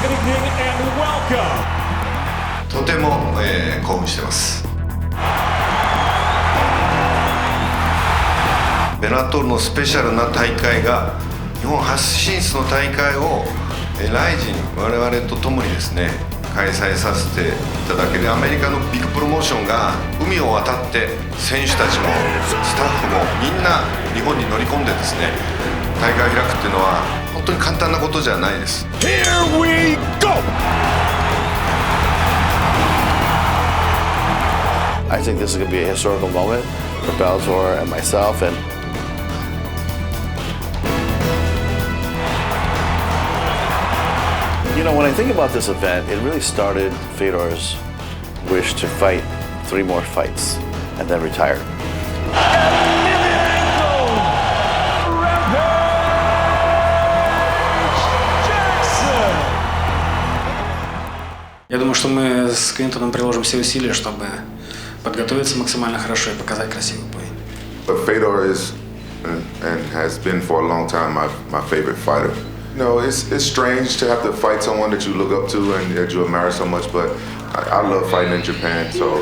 good evening and welcome. とても、興奮してます。ベラトルのスペシャルな大会が日本初進出の大会をライジン我々と共にですね開催させていただけるアメリカのビッグプロモーションが海を渡って選手たちもスタッフもみんな日本に乗り込んでですね大会を開くっていうのは本当に簡単なことじゃないです。 Here we go! I think this is going to be a historical moment for Bellator and myself. And you know, when I think about this event, it really started Fedor's wish to fight 3 more fights and then retire. Я думаю, что мы с Квинтоном приложим все усилия, чтобы подготовиться максимально хорошо и показать красивый бой. But Fedor is and has been for a long time my favorite fighter. You know, it's strange to have to fight someone that you look up to and that you admire so much, but I love fighting in Japan, so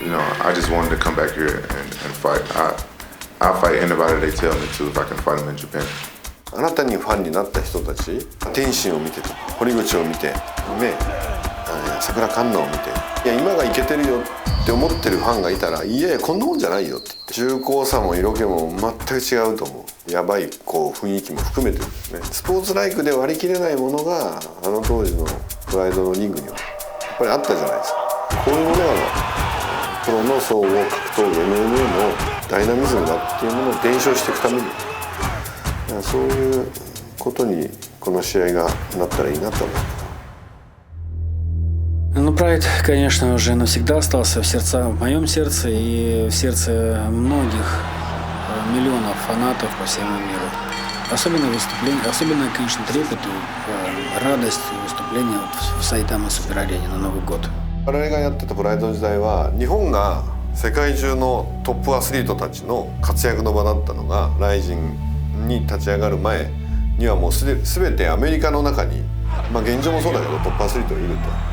you know, I just wanted to come back here and fight. I'll fight anybody they tell me to if I can fight them in Japan. あなたにファンになった人たち、天心を見てとか堀口を見て、桜環奈を見て、いや今がいけてるよって思ってるファンがいたら、いやいやこんなもんじゃないよって言って、重厚さも色気も全く違うと思う。やばいこう雰囲気も含めてですね、スポーツライクで割り切れないものがあの当時のプライドのリングにはやっぱりあったじゃないですか。こういうものがプロの総合格闘技 MMA のダイナミズムだっていうものを伝承していくために、そういうことにこの試合がなったらいいなと思う。Ну, Прайд, конечно, уже навсегда остался в моем сердце и в сердце многих миллионов фанатов по всему миру. Особенно, конечно, трепет и радость выступления в Сайтама Супер-арене на Новый год. 我々がやってたプライド時代は日本が世界中のトップアスリートたちの活躍の場だったのが、ライジンに立ち上がる前にはもう全てアメリカの中に、現状もそうだけどトップアスリートがいると。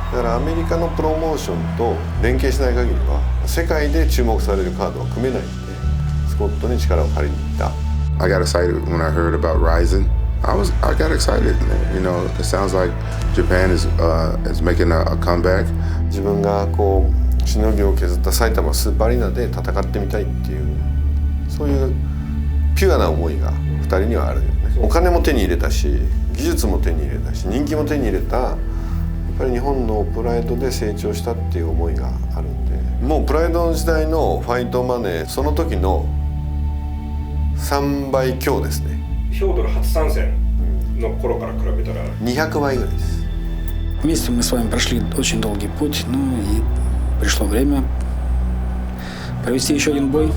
だからアメリカのプロモーションと連携しない限りは世界で注目されるカードは組めないので、スコットに力を借りに行った。 I got excited when I heard about Rising. I got excited. You know, it sounds like Japan is making a comeback. 自分がこうしのぎを削った埼玉スーパーアリーナで戦ってみたいっていう、そういうピュアな思いが2人にはあるよね。お金も手に入れたし、技術も手に入れたし、人気も手に入れた。やっぱり日本のプライドで成長したっていう思いがあるんで、もうプライドの時代のファイトマネー、その時の3倍強ですね。ヒョードル初参戦の頃から比べたら200倍ぐらいです。Вместе мы с вами прошли очень долгий путь, ну и пришло время провести еще один бой.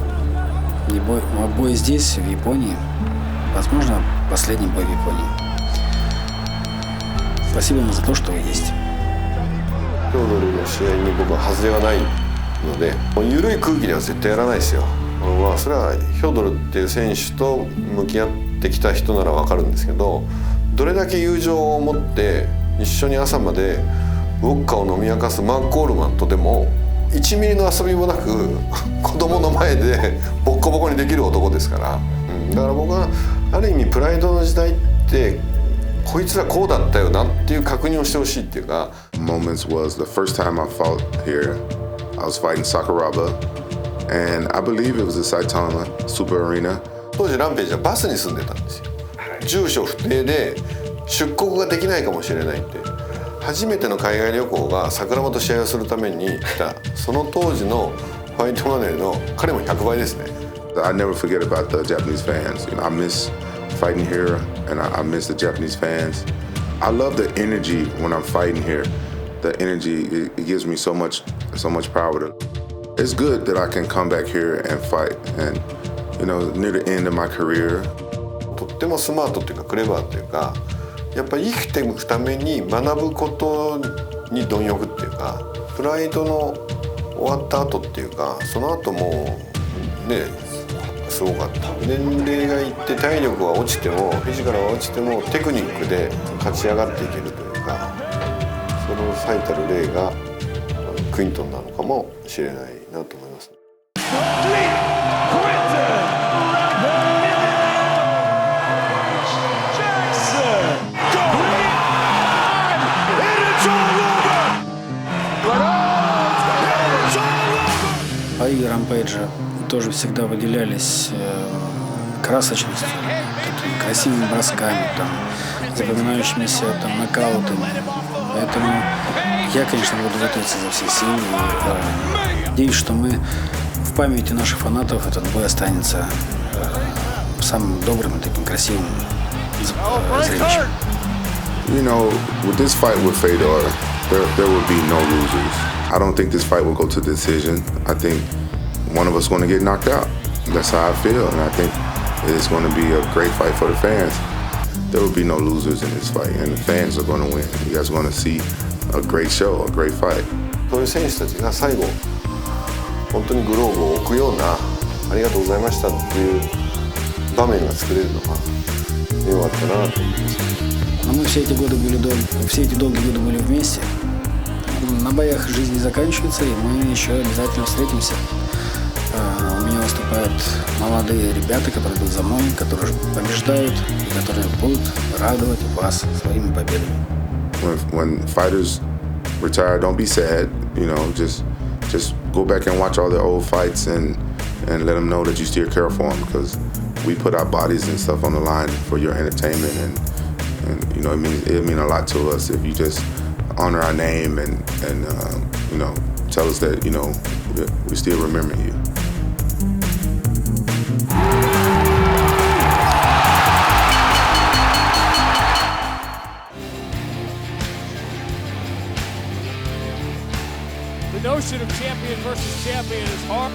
Бой здесь, в Японии. Возможно, последний бой в Японии. Спасибо вам за то, что вы есть. ヒョードルの試合に僕は外れはないので、緩い空気では絶対やらないですよ。それはヒョードルっていう選手と向き合ってきた人なら分かるんですけど、どれだけ友情を持って一緒に朝までウォッカを飲み明かすマーク・コールマンとでも1ミリの遊びもなく子供の前でボッコボコにできる男ですから、だから僕はある意味プライドの時代ってこいつらこうだったよなっていう確認をしてほしいっていうか。 Moments was the first time I fought here. I was fighting Sakuraba, and I believe it was the Saitama Super Arena. 当時ランページはバスに住んでたんですよ。住所不定で出国ができないかもしれないって。初めての海外旅行が桜庭と試合をするために来た、その当時のファイトマネーの彼も100倍ですね。 I never forget about the Japanese fans. You know, I miss fighting here, and I miss the Japanese fans. I love the energy when I'm fighting here. The energy, it gives me so much power. It's good that I can come back here and fight, and you know, near the end of my career. とってもスマートっていうかクレバーっていうか、やっぱり生きていくために学ぶことに貪欲っていうか、プライドの終わった後っていうか、その後もねすごかった。年齢がいって体力は落ちてもフィジカルは落ちてもテクニックで勝ち上がっていけるという。最たる例がクリントンなのかもしれないなと思います。Бои Рампейджа тоже всегда выделялись красочностью, такими красивыми бросками, там, запоминающимися там, нокаутами. Поэтому я, конечно, буду готовиться за все силы. И надеюсь, что мы в памяти наших фанатов этот бой останется самым добрым и таким красивым зрелищем. You know, with this fight with Fedor, there will be no losers. I don't think this fight will go to decision. I think one of us is going to get knocked out. That's how I feel, and I think it's going to be a great fight for the fans. There will be no losers in this fight, and the fans are going to win. You guys are going to see a great show, a great fight. そういう選手たちが最後本当にグローブを置くようなありがとうございましたっていう場面が作れるのが良かったなと思います。Но мы все эти долгие годы были вместе. На боях жизнь не заканчивается, и мы еще обязательно встретимся. У меня выступают молодые ребята, которые идут за мной, которые побеждают и которые будут радовать вас своими победами. When fighters retire, don't be sad. You know, just go back and watch all the old fights and let them know that you still care for them, because we put our bodies and stuff on the line for your entertainment, and you know, it mean a lot to us if you just honor our name and you know, tell us that, you know, we still remember you. The notion of champion versus champion is hard.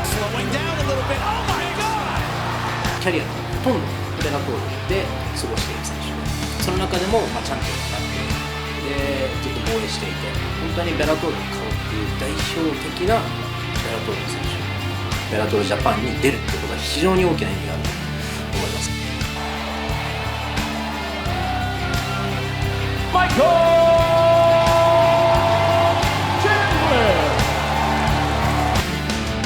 Slowing down a little bit. Oh my God! キャリアのほとんどベラトールで過ごしている選手、その中でもチャンピオンになってでずっと防衛していて、本当にベラトールに顔っていう代表的なベラトールの選手、ベラトールジャパンに出るってことは非常に大きな意味があると思います。マイコー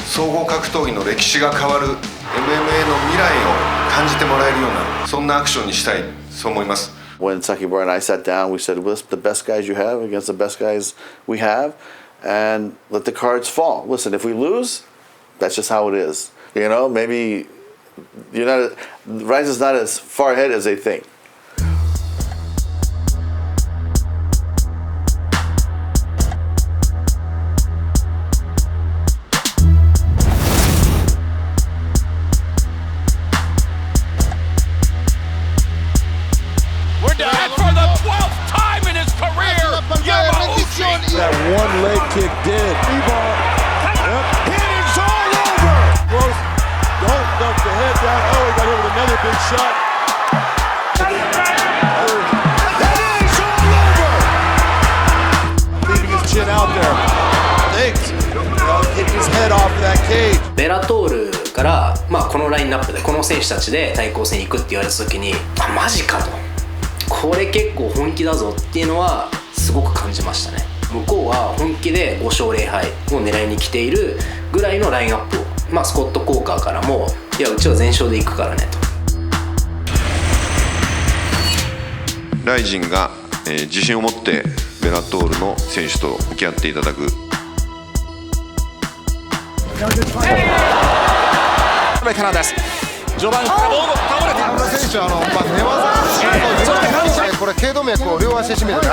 総合格闘技の歴史が変わる MMA の未来を感じてもらえるような、そんなアクションにしたい、そう思います。 When Sakibara and I sat down, we said, list the best guys you have against the best guys we have, and let the cards fall. Listen, if we lose, that's just how it is. You know, maybe Rise is not as far ahead as they think. That one leg kick did. Ball. Yep. Hit is all over. Close. Don't duck the head down. Oh, he got hit with another big shot. That is all over. Leaving his chin out there. Thanks. Hit his head off that cage. ベラトールから、このラインナップでこの選手たちで対抗戦行くって言われた時に、マジかと、これ結構本気だぞっていうのはすごく感じましたね。向こうは本気で5勝0敗を狙いに来ているぐらいのラインナップを、スコット・コーカーからも、いやうちは全勝でいくからねと。ライジンが、自信を持ってベラトールの選手と向き合っていただく。からです。序盤から倒れている選手は寝技、これ頸動脈を両足で締めてる。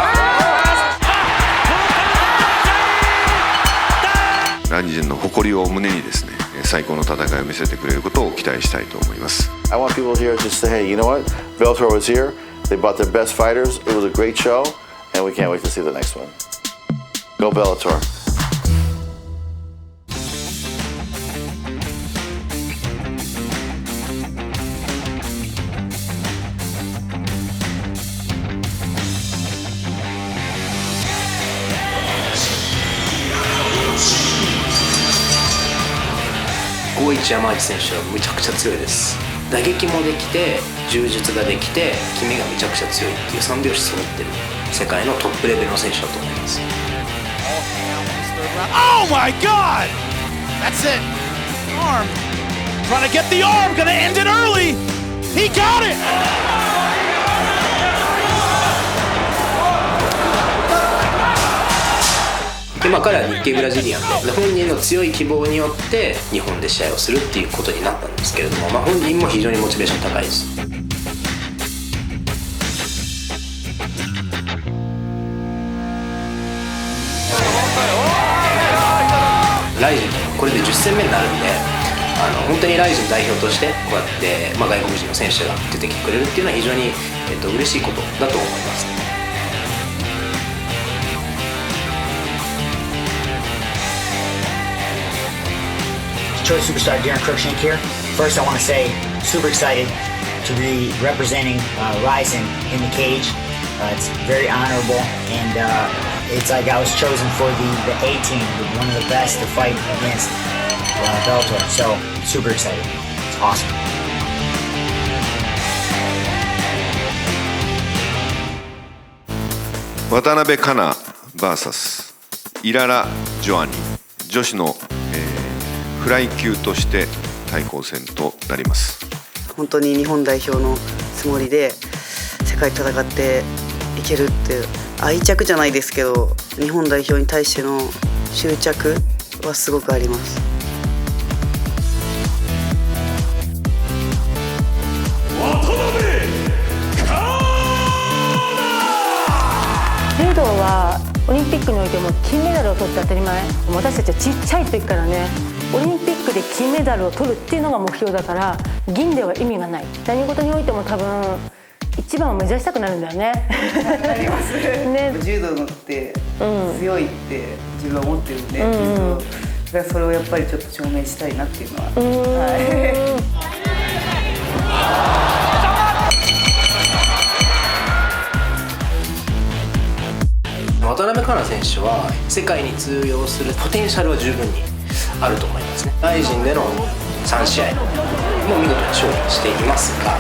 ライジンの誇りを胸にですね、最高の戦いを見せてくれることを期待したいと思います。I want people here to say, hey, you know what? Bellator was here. They brought their best fighters. It was a great show, and we can't wait to see the next one. Go Bellator.5-1山内選手はむちゃくちゃ強いです。打撃もできて柔術ができて決めがめちゃくちゃ強いっていう3拍子揃ってる世界のトップレベルの選手だと思います。 Oh my God! That's it. Arm. Trying to get the arm. Gonna end it early. He got it. で彼は日系ブラジリアンで本人の強い希望によって日本で試合をするっていうことになったんですけれども、本人も非常にモチベーション高いです。ライジンこれで10戦目になるんで本当にライジン代表としてこうやって、外国人の選手が出てきてくれるっていうのは非常に、嬉しいことだと思います。Choice superstar Darren Cruikshank here. First, I want to say super excited to be representing Ryzen in the cage. It's very honorable, and it's like I was chosen for the A team, one of the best to fight against Bellator. So super excited. It's awesome. 渡辺香奈 VS イララ・ジョアニ女子の、フライ級として対抗戦となります。本当に日本代表のつもりで世界戦っていけるって愛着じゃないですけど日本代表に対しての執着はすごくあります。柔道はオリンピックにおいても金メダルを取って当たり前。私たちはちっちゃい時からねオリンピックで金メダルを取るっていうのが目標だから銀では意味がない。何事においても多分一番を目指したくなるんだよね。ありますね。柔道のって強いって自分は思ってるんで、だからそれをやっぱりちょっと証明したいなっていうのは。渡辺香奈選手は世界に通用するポテンシャルは十分にあると思いますね。ライジンでの3試合も見事に勝利していますが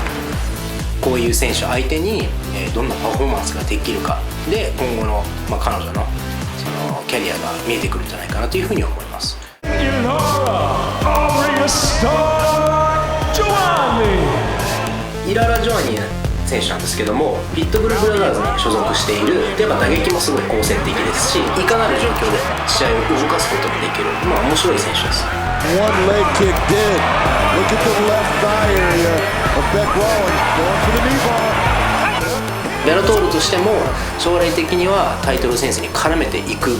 こういう選手相手にどんなパフォーマンスができるかで今後の、彼女のそのキャリアが見えてくるんじゃないかなというふうに思います。イララ・ジョアニ選手なんですけどもピットブルブラザーズに所属しているやっぱ打撃もすごい好戦的ですしいかなる状況で試合を動かすことができる、面白い選手です。One leg kick did. Look at the left thigh area of Beck Rollins going for the knee bar. ベラトールとしても将来的にはタイトル戦線に絡めていく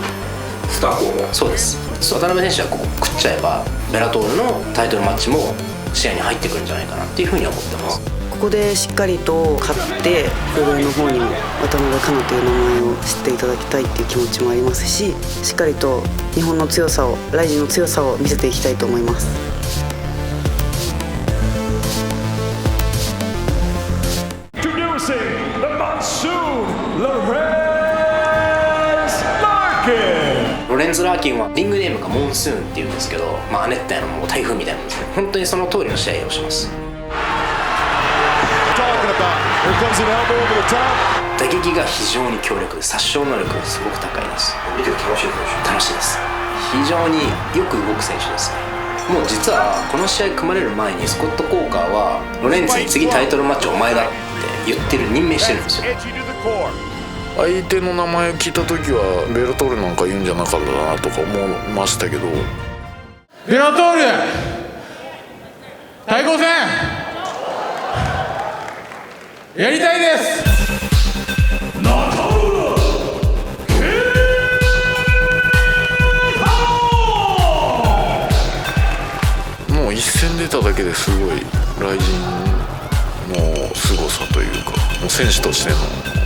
スター候補。そうです。渡辺選手はここ食っちゃえばベラトールのタイトルマッチも視野に入ってくるんじゃないかなっていうふうに思ってます。ここでしっかりと勝ってプロの方にも渡辺香奈という名前を知っていただきたいっていう気持ちもありますししっかりと日本の強さをライジンの強さを見せていきたいと思います。ロレンズ・ラーキンはリングネームがモンスーンっていうんですけど、亜熱帯のもう台風みたいなもんですね。本当にその通りの試合をします。打撃が非常に強力で殺傷能力がすごく高いです。見てて楽しいです。楽しいです。非常によく動く選手ですね。もう実はこの試合組まれる前にスコット・コーカーはロレンツに次タイトルマッチお前だって言ってる任命してるんですよ。相手の名前聞いた時はベラトールなんか言うんじゃなかったなとか思いましたけどベラトール対抗戦やりたいです。もう一戦出ただけですごいライジンの凄さというかもう選手としての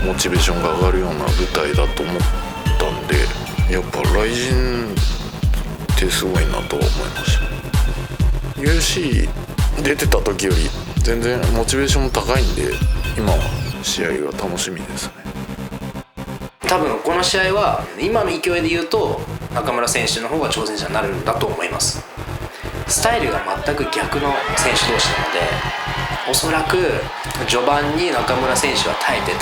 モチベーションが上がるような舞台だと思ったんでやっぱライジンってすごいなと思いました。 UFC 出てた時より全然モチベーションも高いんで今は試合が楽しみですね。多分この試合は今の勢いで言うと中村選手の方が挑戦者になるんだと思います。スタイルが全く逆の選手同士なのでおそらく序盤に中村選手は耐えて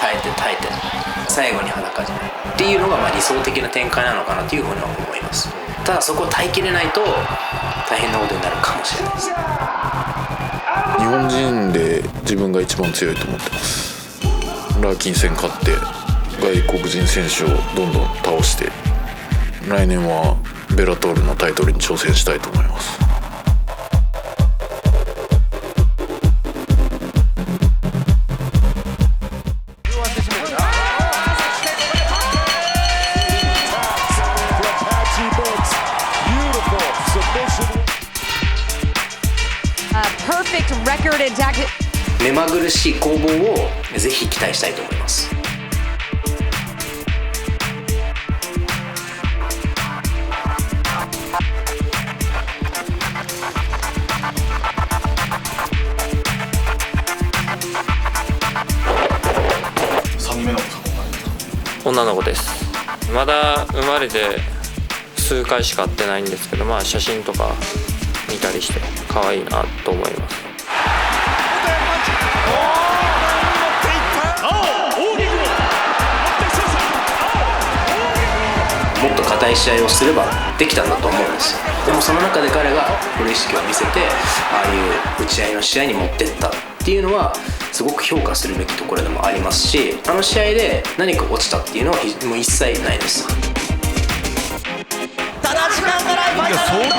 最後に裸じゃないっていうのが理想的な展開なのかなというふうには思います。ただそこを耐えきれないと大変なことになるかもしれないです。日本人で自分が一番強いと思ってます。ラーキン戦勝って外国人選手をどんどん倒して来年はベラトールのタイトルに挑戦したいと思います。目まぐるしい攻防をぜひ期待したいと思います。女の子です。まだ生まれて数回しか会ってないんですけど、写真とか見たりして可愛いなと思います。もっと硬い試合をすればできたんだと思うんですよ。でもその中で彼がプロ意識を見せてああいう打ち合いの試合に持ってったっていうのはすごく評価するべきところでもありますし、あの試合で何か落ちたっていうのはもう一切ないです。ただ時間がないファイナル。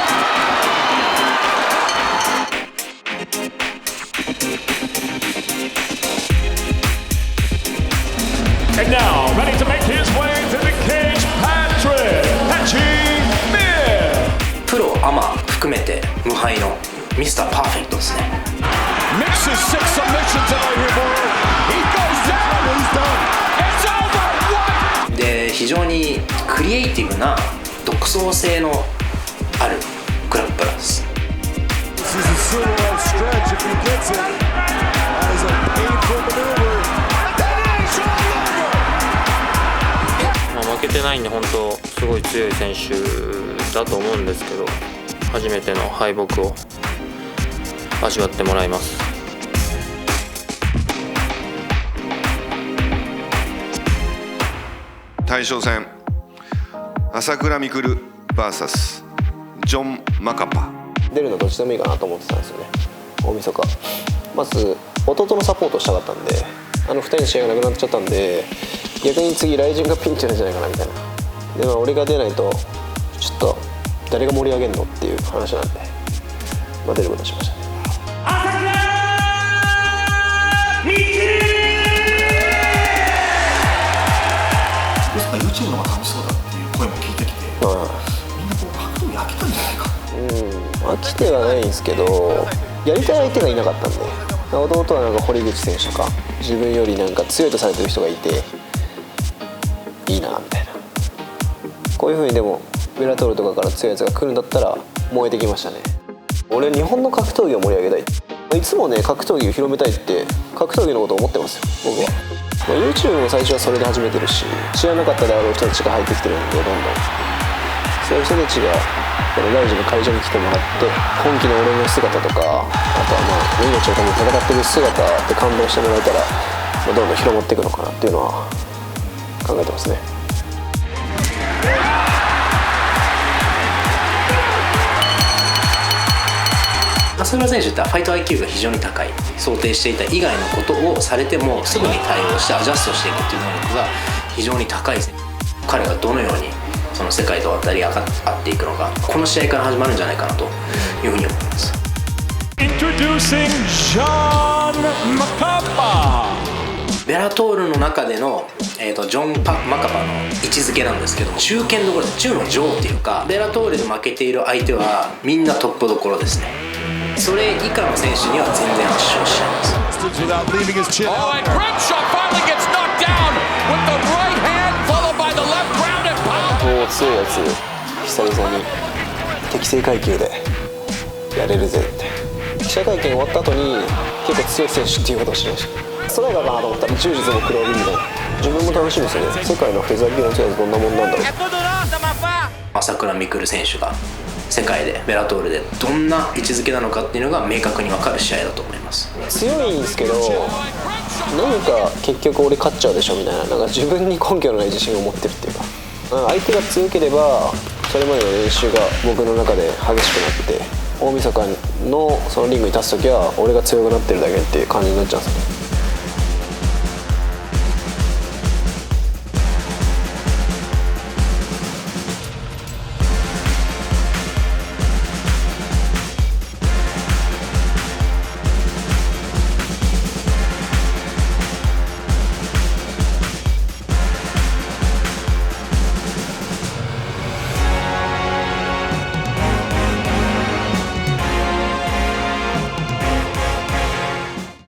And now, ready to make his way to the cage, Patrick Patchy-Mid。プロ、アマ含めて無敗のミスターパーフェクトですね。Mixes 6 submissions out here, boy. He goes down. He's done. It's over. What? で、非常にクリエイティブな独創性のあるグラップラーです。This is a silhouette stretch if he gets it. That is a painful maneuver. 負けてないんで本当すごい強い選手だと思うんですけど、初めての敗北を味わってもらいます。大将戦、朝倉未来 VS ジョン・マカパ。出るのどっちでもいいかなと思ってたんですよね。大晦日まず弟のサポートしたかったんで、2人の試合がなくなっちゃったんで、逆に次ライジンがピンチなんじゃないかなみたいな。で俺が出ないとちょっと誰が盛り上げるのっていう話なんで、出ることにしましたね。YouTube の方が楽しそうだっていう声も聞いてきて、みんな格闘技飽きたんじゃないか。飽きてはないんですけど、やりたい相手がいなかったんで、弟は堀口選手とか自分より強いとされてる人がいていいなみたいな。こういう風にでもベラトールとかから強いやつが来るんだったら燃えてきましたね。俺日本の格闘技を盛り上げたい、いつもね格闘技を広めたいって格闘技のことを思ってますよ僕は。YouTube も最初はそれで始めてるし、知らなかったであろう人たちが入ってきてるんで、どんどんそういう人たちがこのライジの会場に来てもらって、本気の俺の姿とか、あとは命のために戦ってる姿で感動してもらえたら、どんどん広まっていくのかなっていうのは考えてますね。朝倉選手ってファイト IQ が非常に高い、想定していた以外のことをされてもすぐに対応してアジャストしていくっていう能力が非常に高い選手。彼がどのようにその世界と渡り合っていくのか、この試合から始まるんじゃないかなというふうに思います。Introducing John Macapa。ベラトールの中での、ジョン・マカパの位置づけなんですけども、中堅どころで中の女王っていうか、ベラトールで負けている相手はみんなトップどころですね。それ以下の選手には全然圧勝しないです。強いやつ久々に適正階級でやれるぜって。記者会見終わった後に結構強い選手っていうことを知りました。ストライカーかなと思ったら柔術も黒帯みたいな。自分も楽しみですよね。世界のフェザー級の強いやつどんなもんなんだろう。朝倉未来選手が世界でベラトールでどんな位置づけなのかっていうのが明確に分かる試合だと思います。強いんですけどなんか結局俺勝っちゃうでしょみたいな、なんか自分に根拠のない自信を持ってるっていうか、相手が強ければそれまでの練習が僕の中で激しくなって大晦日のそのリングに立つ時は俺が強くなってるだけっていう感じになっちゃうんですよね。